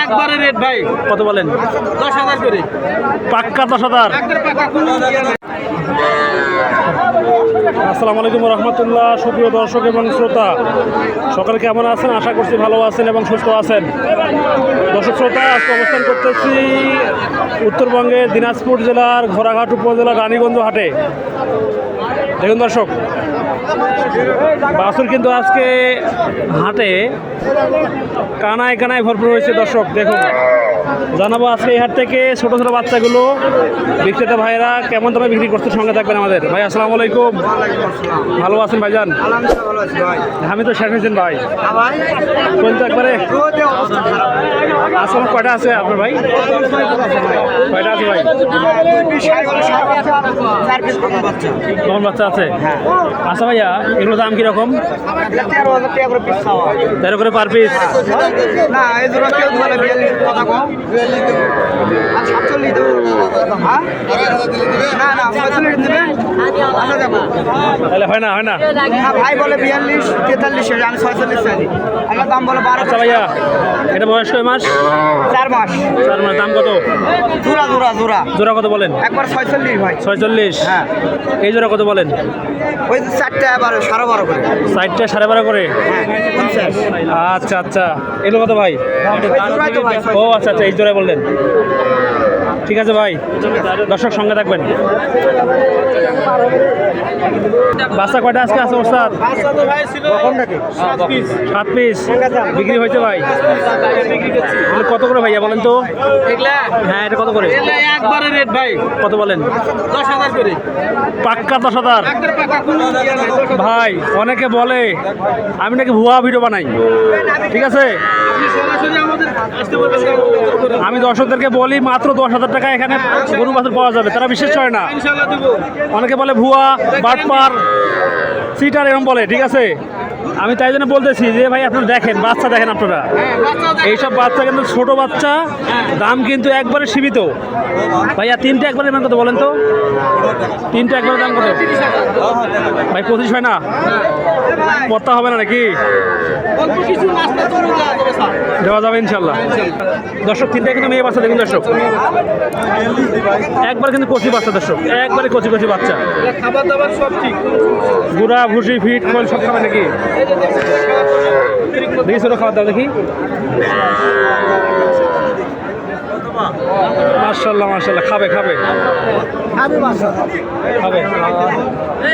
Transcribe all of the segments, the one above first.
একবারে রেট ভাই। কত বলেন? 10,000 করে। পাক্কা 10,000। আসসালামু আলাইকুম রহমতুল্লাহ। সুপ্রিয় দর্শক এবং শ্রোতা, সকালে কেমন আছেন? আশা করছি ভালো আছেন এবং সুস্থ আছেন। দর্শক শ্রোতা, আজকে অবস্থান করতেছি উত্তরবঙ্গের দিনাজপুর জেলার ঘোড়াঘাট উপজেলার রানীগঞ্জ হাটে। দেখুন দর্শক, বাছুর কিন্তু আজকে হাটে কানায় কানায় ভরপুর হয়েছে। দর্শক দেখুন, জানাবো আজকে এই হাট থেকে ছোট ছোট বাচ্চাগুলো বিক্রেতা ভাইরা কেমন দামে বিক্রি করতে। সঙ্গে থাকবেন আমাদের। ভাই আসসালামু আলাইকুম। ভালো আছেন ভাইজান? আমি তো শেষ হয়েছেন ভাই। কোন তো একবারে আসলে কয়টা আছে আপনার ভাই? কয়টা আছে ভাই? কেমন বাচ্চা আছে? আচ্ছা ভাইয়া, এগুলো দাম কিরকম? 13 করে পার পিস। তাহলে হয় না ভাই বলে 42, 43, আমি 46 চাই। আমার দাম বলে 12। আচ্ছা ভাইয়া, এটা বয়স কয় মাস? 4 মাস। 4 মাস। দাম কত? জোড়া কত বলেন? একবার 46 ভাই। 46। হ্যাঁ। এই জোড়া কত বলেন? ওই 4টা 12.5 করে। 4টা 12.5 করে। আচ্ছা আচ্ছা, এগুলো কত ভাই? ও আচ্ছা আচ্ছা, এই জোড়ায় বললেন। ঠিক আছে ভাই, দর্শক সঙ্গে থাকবেন। বাচ্চা কয়টা আজকে আছে ওস্তাদ? 7 পিস বিক্রি হয়েছে ভাই। কত করে ভাইয়া বলেন তো? হ্যাঁ, এটা কত করে? একবারে রেট ভাই। কত বলেন? 10,000 করে। পাক্কা 10,000 ভাই। অনেকে বলে আমি নাকি ভুয়া ভিডিও বানাই, ঠিক আছে? আমি দর্শকদেরকে বলি মাত্র 10,000 টাকা এখানে গরু বাছুর পাওয়া যাবে, তারা বিশ্বাস করে না। অনেকে বলে ভুয়া, বাটপার, সিটার এরকম বলে, ঠিক আছে? আমি তাই জন্য বলতেছি যে ভাই আপনারা দেখেন, বাচ্চা দেখেন আপনারা। এইসব বাচ্চা কিন্তু ছোট বাচ্চা, দাম কিন্তু একবারে সীমিত। ভাইয়া 3টা একবারে দাম কত বলেন তো? 3টা একবারে দাম কত ভাই? 25 হয় না? পত্তা হবে না নাকি? দেওয়া যাবে ইনশাল্লাহ। দর্শক 3টা কিন্তু মেয়ে বাচ্চা। দেখুন দর্শক, একবার কিন্তু কচি বাচ্চা। দর্শক একবারে কচি কচি বাচ্চা। খাবার দাবার সব ঠিক। গুড়া ভুসি ফিট খোল সব খাবে নাকি? দেখি ছোটো খাবার দাও দেখি। মাশাআল্লাহ মাশাআল্লাহ, খাবে খাবে।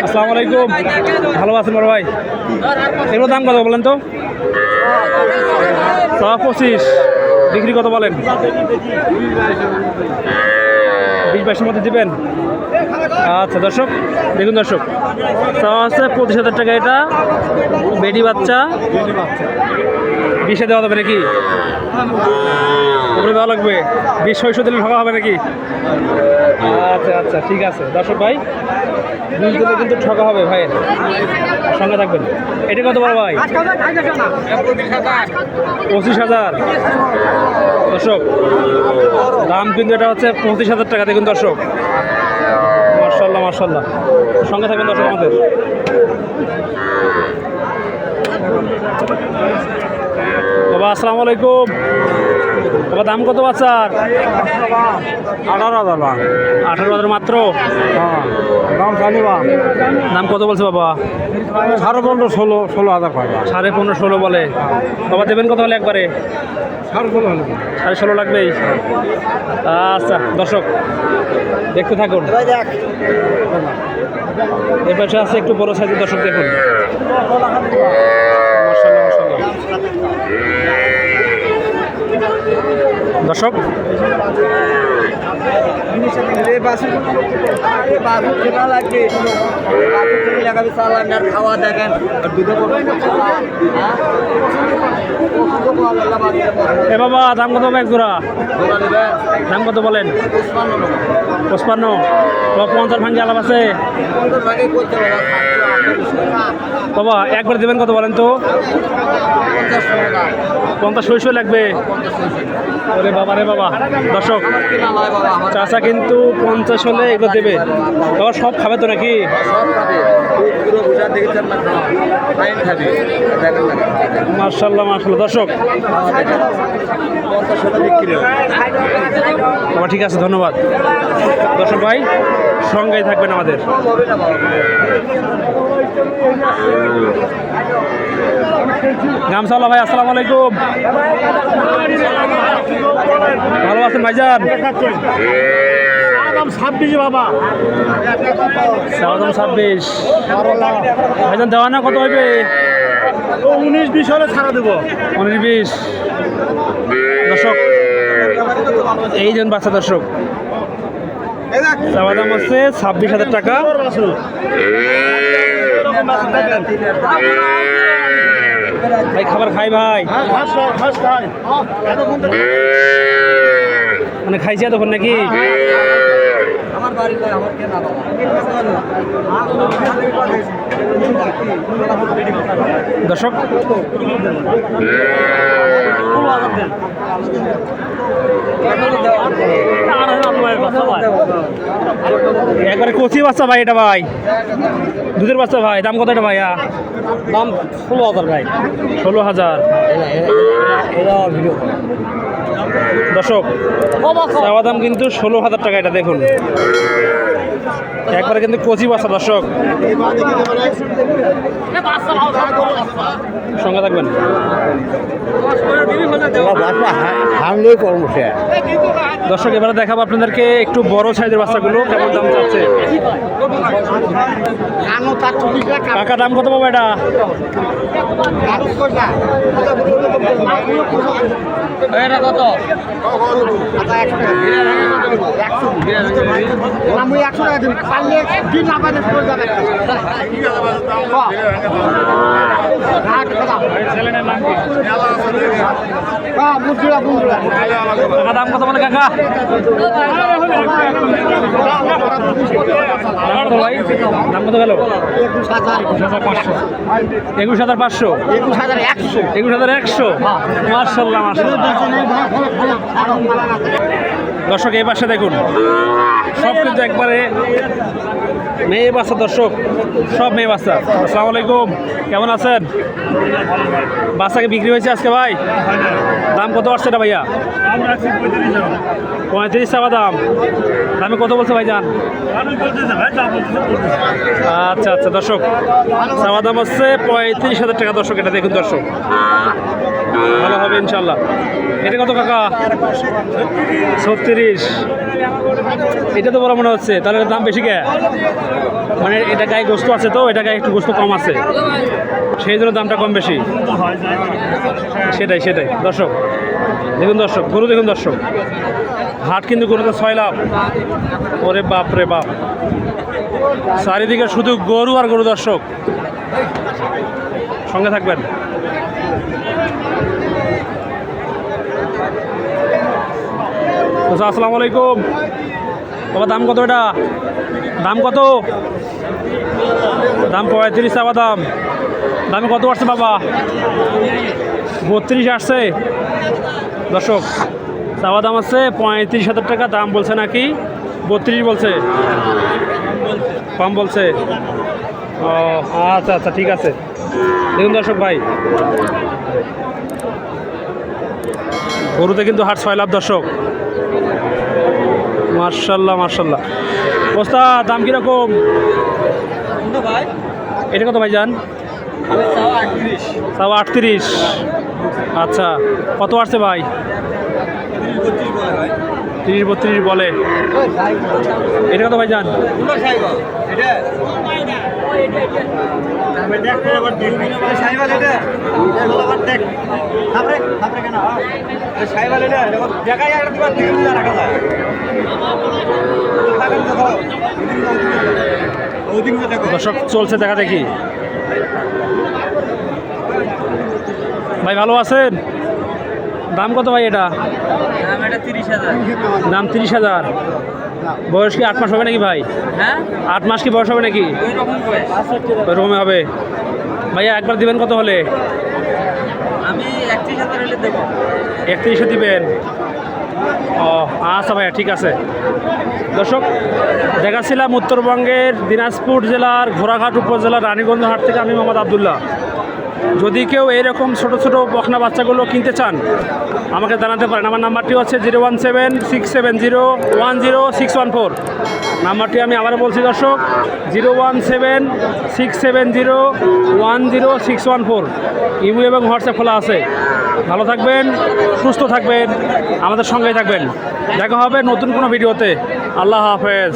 আসসালামু আলাইকুম। ভালো আছেন বড় ভাই? এগুলো দাম কত বলেন তো? 25। বিক্রি কত বলেন? 20-22-এর মধ্যে দিবেন? আচ্ছা দর্শক দেখুন, দর্শক চাওয়া আছে 25,000 টাকা। এটা বেডি বাচ্চা। 20-এ দেওয়া যাবে নাকি? উপরে দেওয়া লাগবে? 20-600 দিলে ঠকা হবে নাকি? আচ্ছা আচ্ছা, ঠিক আছে দর্শক ভাই, 20 দিলে কিন্তু ঠকা হবে ভাইয়ের। সঙ্গে থাকবেন। এটা কত বড় ভাই? 25,000। দর্শক দাম কিন্তু এটা হচ্ছে 25,000 টাকা। দেখুন দর্শক, মাশাআল্লাহ মাশাআল্লাহ। সঙ্গে থাকবেন দর্শক আমাদের। বাবা আসসালামু আলাইকুম। বাবা দাম কত বাচ্চার? 18,000। 18,000 মাত্র? দাম জানিবা? দাম কত বলছে বাবা? 15,000, 16,000 পাই। 15.5-16 বলে। বাবা দেবেন কত হলে একবারে? 16.5 লাগবেই। আচ্ছা দর্শক দেখতে থাকুন। এই পাশে আছে একটু বড় সাইজের। দর্শক দেখুন, মাশাআল্লাহ মাশাআল্লাহ। দর্শক খাওয়া দেখেন। এ বাবা দাম কত হবে এক জোড়া? দাম কত বলেন? 55। 50 ভাঙ্গি আলাপ আছে বাবা। একবার দেবেন কত বলেন তো? 50-600 লাগবে। ওরে বাবা রে বাবা। দর্শক চাচা কিন্তু 50 হলে এগুলো দেবে। বাবা সব খাবে তো নাকি? মাশাআল্লাহ মাশাআল্লাহ। দর্শক বাবা ঠিক আছে, ধন্যবাদ। দর্শক ভাই সঙ্গেই থাকবেন আমাদের। গামসাওয়ালা ভাই আসসালামু আলাইকুম, ভালো আছেন ভাইজান? 26 বাবা, দাম 26 ভাইজান, দেওয়া না কত হইবে? 19-20 হলে ছাড়া দেবো। 19-20 দর্শক, এই জন বাচ্চা দর্শক, চাওয়া দাম হচ্ছে 26,000 টাকা। ভাই খাবার খাই ভাই, মানে খাইছি তখন নাকি? দর্শক একবারে কচি বাচ্চা ভাই, এটা ভাই দুধের বাচ্চা ভাই, দাম কত এটা ভাইয়া? দাম 16,000 ভাই। 16,000 দর্শক, চাওয়া দাম কিন্তু 16,000 টাকা। এটা দেখুন একবারে কিন্তু কচি বাচ্চা দর্শক, সঙ্গে থাকবেন। দর্শক এবারে দেখাবো আপনাদেরকে একটু বড় সাইজের বাচ্চাগুলো কেমন দাম যাচ্ছে। কাকা দাম কত পাবো এটা? কত? আমি 100 টাকা দিন, পারলে দিন না পারলে পড়ে যাবে। কাকা দাম কত বলে কাকা? দাম কত গেল? 21,500 21,100 মাশাআল্লাহ মাশাআল্লাহ। দর্শক এই পাশে দেখুন সব কিন্তু একবারে মেয়ে বাচ্চা দর্শক, সব মেয়ে বাচ্চা। আসসালামু আলাইকুম, কেমন আছেন? বাচ্চাকে বিক্রি হয়েছে আজকে ভাই? দাম কত আসছে এটা ভাইয়া? 35 চাওয়া দাম। দামে কত বলছে ভাই জান? আচ্ছা আচ্ছা দর্শক, চাওয়া দাম হচ্ছে 35,000 টাকা দর্শক। এটা দেখুন দর্শক, ভালো হবে ইনশাল্লাহ। এটা কত কাকা? 36। এটা তো বড় মনে হচ্ছে, তাহলে এটার দাম বেশি কে? মানে এটা গায়ে গোস্ত আছে তো, এটা গায়ে একটু গোস্ত কম আছে, সেই জন্য দামটা কম বেশি। সেটাই সেটাই দর্শক, দেখুন দর্শক গরু দেখুন দর্শক, হাট কিন্তু গরুতে 6 লাখ। ওরে বাপ রে বাপ, চারিদিকে শুধু গরু আর গরু দর্শক, সঙ্গে থাকবেন। আসসালামু আলাইকুম বাবা, দাম কত এটা? দাম কত? দাম 35 চাওয়া দাম। দামে কত আসছে বাবা? 32 আসছে দর্শক। চাওয়া দাম আছে 35,000 টাকা, দাম বলছে নাকি 32 বলছে, কম বলছে। ও আচ্ছা আচ্ছা ঠিক আছে। দেখুন দর্শক ভাই, গরুতে কিন্তু হাট 6 লাখ দর্শক। মার্শাল্লাহ মার্শাল্লাহ। বস্তা দাম কিরকম? এটা কত ভাই জান? 38। আচ্ছা, কত আসছে ভাই? 30-32 বলে। এটা কত ভাই জান? দর্শক চলছে দেখা দেখি। ভাই ভালো আছেন? দাম কত ভাই এটা? দাম 30,000। বয়স কি 8 মাস হবে নাকি ভাই? হ্যাঁ 8 মাস কি বয়স হবে নাকি? ওইরকমই হবে। ভাইয়া একবার দিবেন কত হলে? আমি 31,000 হলে দেবো। 31 দিবেন? ও আচ্ছা ভাইয়া ঠিক আছে। দর্শক দেখাচ্ছিলাম উত্তরবঙ্গের দিনাজপুর জেলার ঘোড়াঘাট উপজেলার রানীগঞ্জ হাট থেকে আমি মোহাম্মদ আবদুল্লাহ। যদি কেউ এরকম ছোট ছোট বকনা বাচ্চাগুলো কিনতে চান আমাকে জানাতে পারেন। আমার নাম্বারটি হচ্ছে 017-670-10614। নাম্বারটি আমি আবার বলছি দর্শক, 017-670-10614। ইমো এবং হোয়াটসঅ্যাপ খোলা আছে। ভালো থাকবেন, সুস্থ থাকবেন, আমাদের সঙ্গেই থাকবেন। দেখা হবে নতুন কোনো ভিডিওতে। আল্লাহ হাফেজ।